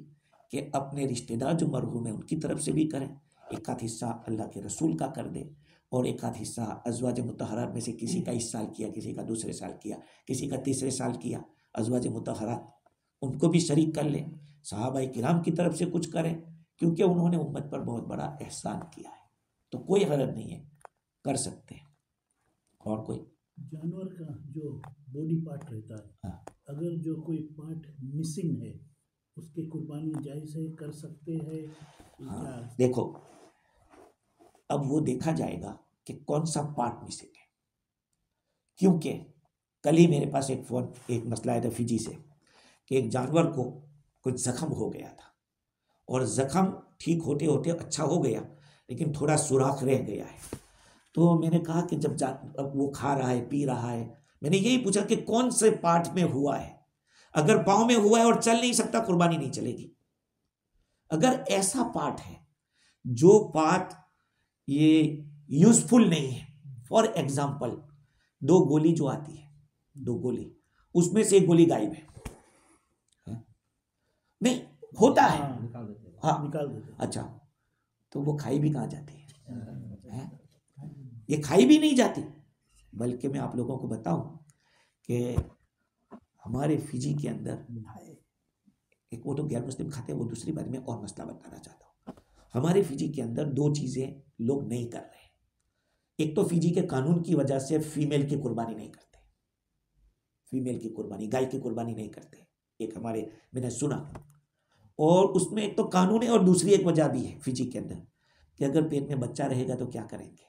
कि अपने रिश्तेदार जो मरहूम है उनकी तरफ से भी करें, एक आध हिस्सा अल्लाह के रसूल का कर दे और एक आध हिस्सा अज़वाज मुतहरात में से किसी का इस साल किया, किसी का दूसरे साल किया, किसी का तीसरे साल किया, अज़वाज मुतहरात उनको भी शरीक कर लें। सहाबाए किराम की तरफ से कुछ करें, क्योंकि उन्होंने उम्मत पर बहुत बड़ा एहसान किया है, तो कोई हरज नहीं है, कर सकते हैं। और कोई जानवर का जो बॉडी पार्ट रहता है, हाँ, अगर जो कोई पार्ट मिसिंग है उसकी कुर्बानी जायज़ है, कर सकते हैं? हाँ, देखो अब वो देखा जाएगा कि कौन सा पार्ट मिसिंग है, क्योंकि कल ही मेरे पास एक मसला आया था फिजी से कि एक जानवर को कुछ जख्म हो गया था और जख्म ठीक होते होते अच्छा हो गया, लेकिन थोड़ा सुराख रह गया है। तो मैंने कहा कि जब अब वो खा रहा है, पी रहा है, मैंने यही पूछा कि कौन से पार्ट में हुआ है। अगर पाँव में हुआ है और चल नहीं सकता, कुर्बानी नहीं चलेगी। अगर ऐसा पार्ट है जो पार्ट ये यूजफुल नहीं है, फॉर एग्जाम्पल 2 गोली जो आती है, 2 गोली, उसमें से 1 गोली गायब है, नहीं होता है, हाँ निकाल देते। अच्छा, तो वो खाई भी कहाँ जाती है? ये खाई भी नहीं जाती। बल्कि मैं आप लोगों को बताऊं कि हमारे फिजी के अंदर एक, वो तो गैर मुस्लिम खाते हैं, वो दूसरी बात में और मसला बताना चाहता हूँ। हमारे फिजी के अंदर 2 चीज़ें लोग नहीं कर रहे हैं। एक तो फिजी के कानून की वजह से फीमेल की कुर्बानी नहीं करते, फीमेल की कुर्बानी, गाय की कुर्बानी नहीं करते, एक हमारे, मैंने सुना। और उसमें एक तो कानून है और दूसरी एक वजह भी है फिजी के अंदर कि अगर पेट में बच्चा रहेगा तो क्या करेंगे,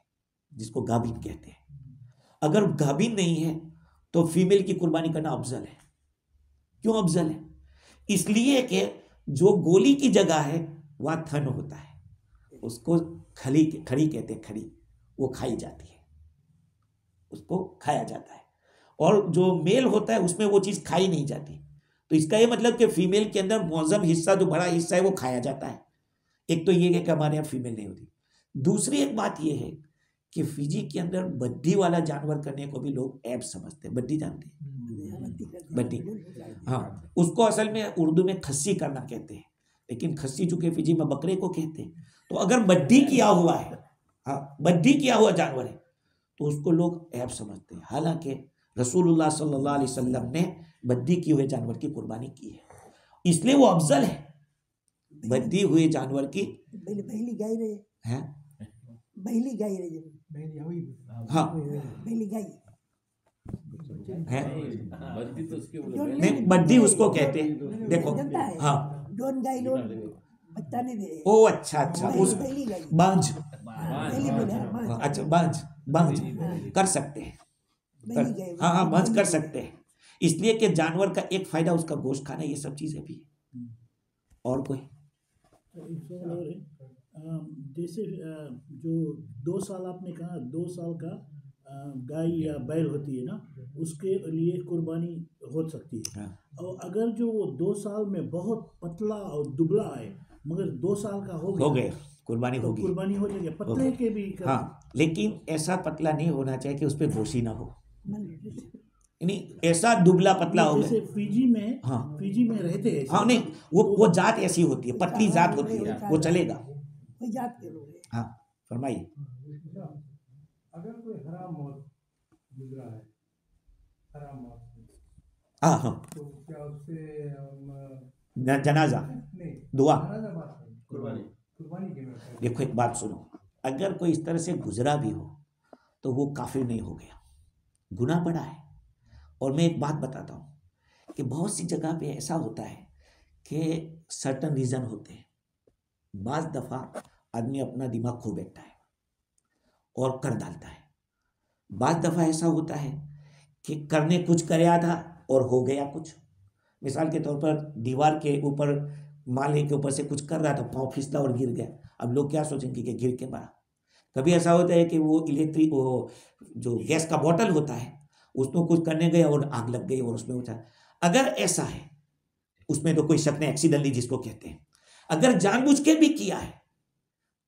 जिसको गाभिन कहते हैं। अगर गाभिन नहीं है तो फीमेल की कुर्बानी करना अफजल है। क्यों अफजल है? इसलिए कि जो गोली की जगह है वहां थन होता है, उसको खड़ी कहते हैं, खड़ी, वो खाई जाती है, उसको खाया जाता है। और जो मेल होता है उसमें वो चीज खाई नहीं जाती। तो इसका ये मतलब कि फीमेल के अंदर मौजम हिस्सा, जो बड़ा हिस्सा है, वो खाया जाता है। एक तो ये है कि हमारे यहाँ फीमेल नहीं होती। दूसरी एक बात ये है कि फिजी के अंदर बड्डी वाला जानवर करने को भी लोग ऐब समझते हैं। बड्डी जानते हैं? बड्डी, हाँ, उसको असल में उर्दू में खस्सी करना कहते हैं, लेकिन खस्सी चूंकि फिजी में बकरे को कहते हैं, तो अगर बड्डी किया हुआ है, हाँ, बड्डी किया हुआ जानवर है, तो उसको लोग ऐब समझते हैं। हालांकि रसूलुल्लाह सल्लल्लाहु अलैहि वसल्लम ने बड्डी किए हुए जानवर की कुर्बानी की है, इसलिए वो अफजल है बड्डी हुए जानवर की। पहली गाय रहे हैं, पहली गाय रहे, हाँ पहली गाय है, नहीं, नहीं, बड्डी उसको कहते हैं। देखो, जनता है, हाँ, डोन गाय लोन बच्चा नहीं दे, ओ अच्छा अच्छा, उस पहली गाय, बांझ, पहली बोले, हाँ, अच्छा, बांझ कर सकते हैं, पहली गाय, हाँ हाँ, बांझ कर सकते हैं। इसलिए कि जानवर का एक फायदा उसका गोश्त खाना, ये सब चीजें भी है। और कोई एक सवाल और है, जैसे जो 2 साल आपने कहा, 2 साल का गाय या बैल होती है ना, उसके लिए कुर्बानी हो सकती है। हाँ। और अगर जो वो 2 साल में बहुत पतला और दुबला है मगर 2 साल का हो हो गया गए, कुर्बानी तो होगी। कुर्बानी हो जाएगी। पतले होगी। के भी हाँ, लेकिन ऐसा पतला नहीं होना चाहिए कि उस पर गोशी ना हो, नहीं ऐसा दुबला पतला हो जैसे गया। फिजी में, हाँ फिजी में रहते हैं हाँ, नहीं वो जात ऐसी होती है, पतली जात होती है, वो चलेगा। कोई जात के लोग हैं। हाँ फरमाइए। अगर कोई हराम मौत गुजरा है, हराम मौत से, हाँ हाँ, तो क्या उससे जनाजा नहीं दुआ। जनाजा बात नहीं, कुर्बानी की मैं देखो एक बात सुनो, अगर कोई इस तरह से गुजरा भी हो तो वो काफिर नहीं हो गया, गुनाह बड़ा है। और मैं एक बात बताता हूँ कि बहुत सी जगह पे ऐसा होता है कि सर्टन रीज़न होते हैं, बाज़ दफ़ा आदमी अपना दिमाग खो बैठता है और कर डालता है, बाज़ दफ़ा ऐसा होता है कि करने कुछ कराया था और हो गया कुछ। मिसाल के तौर पर दीवार के ऊपर, माले के ऊपर से कुछ कर रहा था, पाँव फिसला और गिर गया। अब लोग क्या सोचेंगे कि गिर के मरा। कभी ऐसा होता है कि वो जो गैस का बॉटल होता है उसमें कुछ करने गया और आग लग गई और उसमें उठा। अगर ऐसा है, उसमें तो कोई शक नहीं, एक्सीडेंटली जिसको कहते हैं। अगर जानबूझ के भी किया है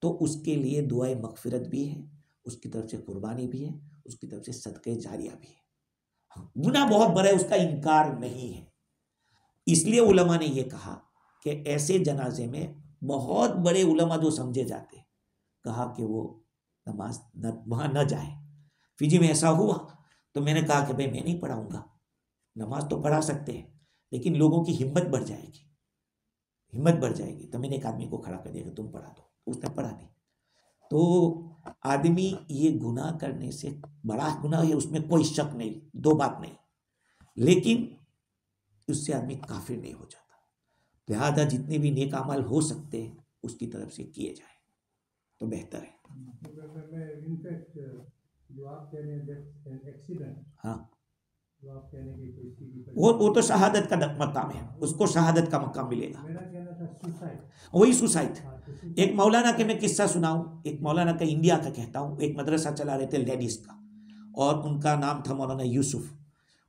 तो उसके लिए दुआए मगफिरत भी है, उसकी तरफ से कुर्बानी भी है, उसकी तरफ से सदक़े जारिया भी है। गुनाह बहुत बड़ा है, उसका इनकार नहीं है। इसलिए उलमा ने यह कहा कि ऐसे जनाजे में बहुत बड़े उलमा जो समझे जाते, कहा कि वो नमाज वहाँ न जाए। फिजी में ऐसा हुआ तो मैंने कहा कि भाई मैं नहीं पढ़ाऊंगा, नमाज तो पढ़ा सकते हैं लेकिन लोगों की हिम्मत बढ़ जाएगी, हिम्मत बढ़ जाएगी। तो मैंने एक आदमी को खड़ा कर दिया कि तुम पढ़ा दो, उसने पढ़ा दी। तो आदमी ये गुनाह करने से बड़ा गुनाह है, उसमें कोई शक नहीं, दो बात नहीं, लेकिन उससे आदमी काफिर नहीं हो जाता। लिहाजा जितने भी नेक अमाल हो सकते हैं उसकी तरफ से किए जाए तो बेहतर है। इनफैक्ट जो आप कह रहे हैं एक्सीडेंट, हाँ, जो आप कह रहे हैं कि किसी की वो तो शहादत का मकाम है, उसको शहादत का मकाम मिलेगा। मेरा कहना था सुसाइड, वही सुसाइड। एक मौलाना के मैं किस्सा सुनाऊं, एक मौलाना का इंडिया का कहता हूं, एक मदरसा चला रहे थे लेडीज का, और उनका नाम था मौलाना यूसुफ,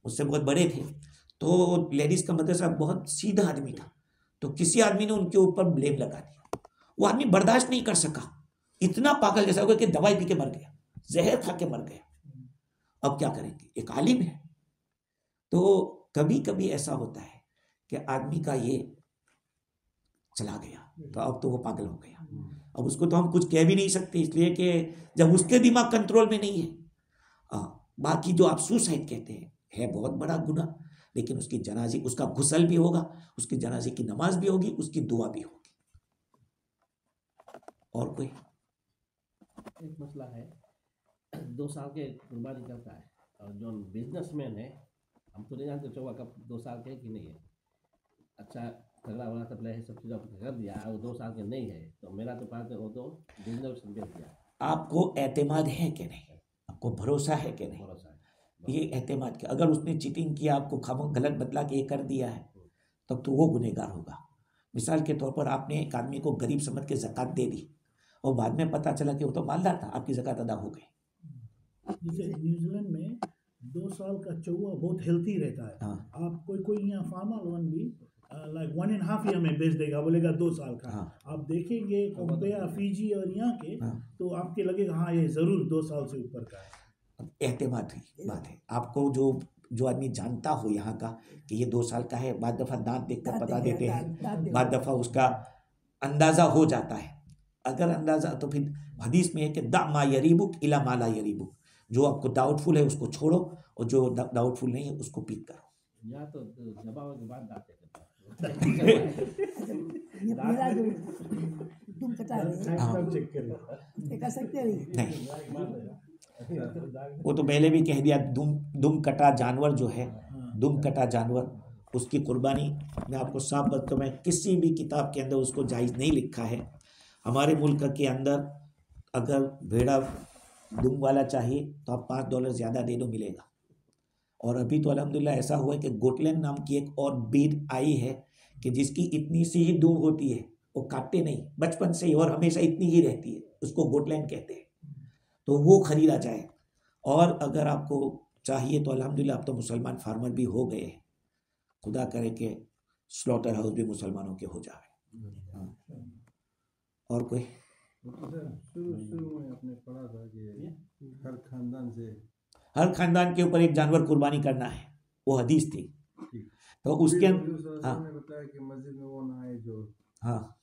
उससे बहुत बड़े थे। तो लेडीज का मदरसा, बहुत सीधा आदमी था। तो किसी आदमी ने उनके ऊपर ब्लेम लगा दिया, वो आदमी बर्दाश्त नहीं कर सका, इतना पागल जैसा हो गया कि दवाई पी के मर गया, जहर खा के मर गया। अब क्या करेंगे, एक आलिम है। तो कभी कभी ऐसा होता है कि आदमी का ये चला गया, तो अब तो वो पागल हो गया। अब उसको तो हम कुछ कह भी नहीं सकते, इसलिए कि जब उसके दिमाग कंट्रोल में नहीं है। बाकी जो आप सुसाइड कहते हैं है बहुत बड़ा गुनाह, लेकिन उसकी जनाजे, उसका गुस्ल भी होगा, उसकी जनाजे की नमाज भी होगी, उसकी दुआ भी होगी। और कोई एक मसला है, 2 साल के कुर्बानी करता है, और जो बिजनेसमैन है, हम तो नहीं जानते चौवा कब 2 साल के कि नहीं है, अच्छा तगड़ा वाला सब है, सब चीज़ आपने कर दिया, और 2 साल के नहीं है, तो मेरा तो पास वो तो बिजनेस बेच दिया। आपको एतमाद है कि नहीं, आपको भरोसा है कि नहीं, भरोसा है। ये एतमाद के, अगर उसने चीटिंग किया, आपको गलत बदला के ये कर दिया है, तब तो वो गुनहगार होगा। मिसाल के तौर पर आपने एक आदमी को गरीब समझ के ज़कात दे दी और बाद में पता चला कि वो तो मालदार था, आपकी ज़कात अदा हो गई। जैसे न्यूजीलैंड में 2 साल का चौवा बहुत हेल्थी रहता है। हाँ। आप कोई यहाँ फार्मर वन भी लाइक 1.5 ईयर में बेच देगा, बोलेगा 2 साल का। हाँ। आप देखेंगे कंपेयर फिजी और यहाँ के, हाँ। तो आपके लगेगा हाँ ये ज़रूर 2 साल से ऊपर का है। एतमाद की बात है। आपको जो आदमी जानता हो यहाँ का कि ये 2 साल का है, बाद दफ़ा दांत देख कर बता देते हैं, बाद दफ़ा उसका अंदाज़ा हो जाता है। अगर अंदाज़ा, तो फिर हदीस में है कि दा मा यरीबुक इला मा ला यरीबुक, जो आपको डाउटफुल है उसको छोड़ो और जो डाउटफुल नहीं है उसको पिक करो। या तो दबाव के बाद दांत करता ये मेरा जो तुम कटा रहे हाँ। हैं कर सकते नहीं। वो तो पहले भी कह दिया, दुम कटा जानवर जो है, दुम कटा जानवर, उसकी कुर्बानी मैं आपको साफ बात में किसी भी किताब के अंदर उसको जायज़ नहीं लिखा है। हमारे मुल्क के अंदर अगर भेड़ा दुम वाला चाहिए तो आप $5 ज़्यादा दे दो, मिलेगा। और अभी तो अल्हम्दुलिल्लाह ऐसा हुआ है कि गोटलैंड नाम की एक और ब्रीड आई है कि जिसकी इतनी सी ही दुम होती है, वो काटते नहीं बचपन से ही, और हमेशा इतनी ही रहती है, उसको गोटलैंड कहते हैं। तो वो खरीदा जाए। और अगर आपको चाहिए तो अल्हम्दुलिल्लाह अब तो मुसलमान फार्मर भी हो गए हैं, खुदा करे कि स्लॉटर हाउस भी मुसलमानों के हो जाए। हाँ। और कोई? शुरू में आपने पढ़ा था कि हर खानदान के ऊपर एक जानवर कुर्बानी करना है, वो हदीस थी। तो उसके हाँ बताया कि मस्जिद में वो ना आए जो हाँ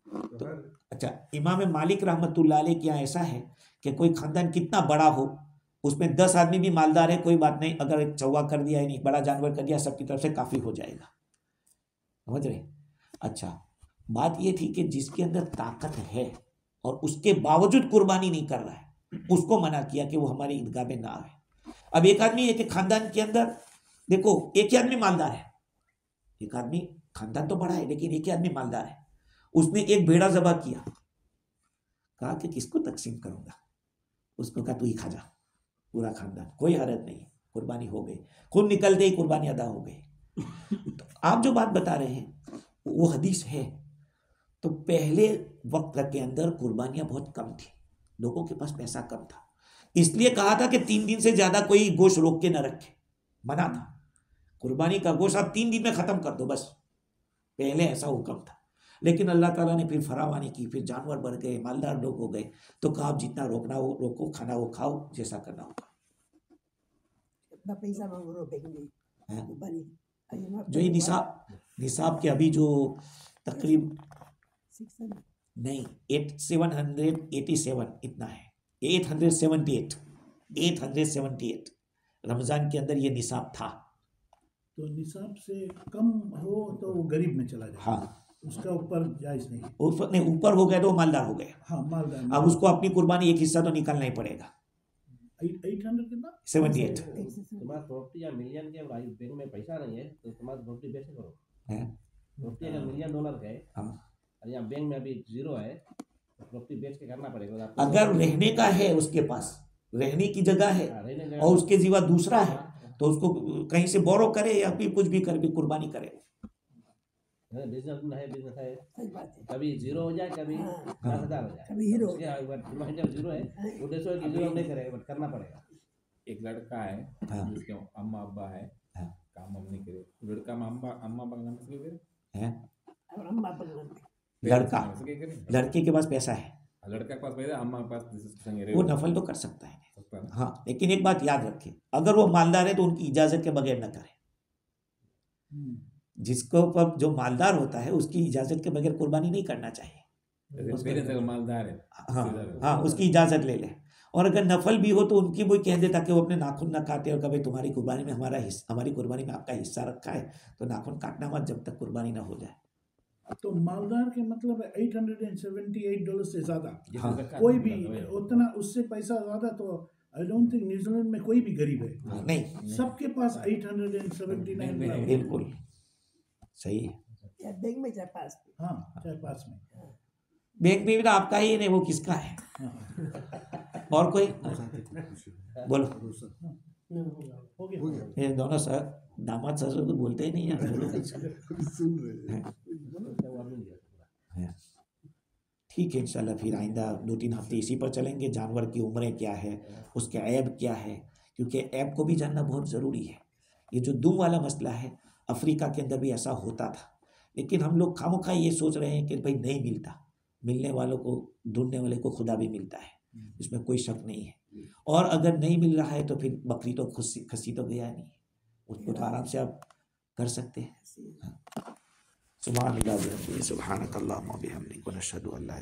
तो हर अच्छा, इमाम मालिक रहमतुल्लाह अलैह के यहाँ ऐसा है कि कोई खानदान कितना बड़ा हो, उसमें 10 आदमी भी मालदार है, कोई बात नहीं, अगर एक चौवा कर दिया यानी बड़ा जानवर कर दिया, सबकी तरफ से काफ़ी हो जाएगा। समझ रहे? अच्छा, बात ये थी कि जिसके अंदर ताकत है और उसके बावजूद कुर्बानी नहीं कर रहा है, उसको मना किया कि वो हमारी ईदगाह में ना आए। अब एक आदमी है कि खानदान के अंदर देखो एक ही आदमी मालदार है, एक आदमी खानदान तो बड़ा है लेकिन एक ही आदमी मालदार है, उसने एक भेड़ा ज़बह किया, कहा कि किसको तकसीम करूंगा, उसको कहा तू ही खा जा, पूरा खानदान, कोई हरज नहीं, कुर्बानी हो गई, खून निकलते ही कुर्बानी अदा हो गई। तो आप जो बात बता रहे हैं वो हदीस है। तो पहले वक्त के अंदर कुर्बानियां बहुत कम थी, लोगों के पास पैसा कम था, इसलिए कहा था कि 3 दिन से ज्यादा कोई गोश्त रोक के न रखे, मना था। कुर्बानी का गोश्त आप 3 दिन में खत्म कर दो बस, पहले ऐसा हुक्म था। लेकिन अल्लाह ताला ने फिर फरावानी की, फिर जानवर बढ़ गए, मालदार लोग हो गए, तो कहा आप जितना रोकना हो रोको, खाना वो खाओ, जैसा करना होगा। कितना पैसा मांगो रोकेंगे हैं? कुर्बानी अभी जो ये निसाब के अभी जो तकरीब 600 नहीं 787 इतना है, 878 रमजान के अंदर ये निसाब था। तो निसाब से कम हो तो वो गरीब में चला जाए। हाँ, उसका ऊपर जायज नहीं। ऊपर हो गए तो वो मालदार हो गए। हाँ मालदार। अब उसको अपनी कुर्बानी एक हिस्सा तो निकालना ही पड़ेगा। 800 कितना? 78 तुम्हारा प्रॉपर्टी या मिलियन के भाई बैंक में पैसा नहीं है तो तुम्हारी प्रॉपर्टी बेचे करो। है। प्रॉपर्टी अगर $1,000,000 का है हाँ। और यहाँ बैंक में अभी 0 है तो प्रॉपर्टी बेच के करना पड़ेगा। अगर रहने का है, उसके पास रहने की जगह है और उसके जीवा दूसरा है तो उसको कहीं से बोरो करे या फिर कुछ भी करे, भी कुर्बानी करे। बिजनेस है सही बात है। कभी 0 हो जाए, कभी 10,000 हो जाए, कभी हीरो हो जब 0 है उद्देश्य की 0 नहीं करेगा बट करना पड़ेगा। एक लड़का है हाँ। जिसके अम्मा अब्बा है, हाँ। काम हम नहीं करे, लड़का में अम्मा अम्मा अब्बा का नाम से करे है और अम्मा पकड़ लड़का, ऐसे क्या करे? लड़के के पास पैसा है, लड़का के पास पैसा, अम्मा के पास संगे वो रहे नफल तो कर सकता है। सकता है ना। हाँ, लेकिन एक बात याद रखें, अगर वो मालदार है तो उनकी इजाजत के बगैर न करे। जिसको पर जो मालदार होता है उसकी इजाजत के बगैर कुर्बानी नहीं करना चाहिए। जैसे पेरेंट्स अगर मालदार है, हाँ हाँ, उसकी इजाजत ले ले। और अगर नफल भी हो तो उनकी वो कह दे ताकि वो अपने नाखून ना काटे और कभी तुम्हारी कुर्बानी में हमारी कुर्बानी में आपका हिस्सा रखा है तो नाखून काटना मत जब तक कुर्बानी ना हो जाए। तो मालदार के मतलब है $878 से ज्यादा। हाँ। कोई भी उतना उससे पैसा ज्यादा तो आई डोंट थिंक न्यूजीलैंड में कोई भी गरीब है। नहीं, सबके पास 879। बिल्कुल सही है। या बैंक में चाहे पास में। हाँ, चाहे पास में। बैंक में भी तो आपका ही नहीं, वो किसका है? और कोई बोलो। हो गया। ये दोनों सर दामाद ससुर तो बोलते ही नहीं यार। हैं। ठीक है, इंशाल्लाह फिर आइंदा 2-3 हफ्ते इसी पर चलेंगे। जानवर की उम्रें क्या है, उसके ऐब क्या है, क्योंकि ऐब को भी जानना बहुत ज़रूरी है। ये जो दुम वाला मसला है, अफ्रीका के अंदर भी ऐसा होता था, लेकिन हम लोग खामोखा ये सोच रहे हैं कि भाई नहीं मिलता, मिलने वालों को, ढूंढने वाले को खुदा भी मिलता है, इसमें कोई शक नहीं है। और अगर नहीं मिल रहा है तो फिर बकरी तो खस्सी तो गया नहीं, उसको तो आराम से आप कर सकते हैं। सुभान अल्लाह व बिहम्दिही, सुभानक अल्लाहुम्मा व बिहम्दिक, व नशहदु अन ला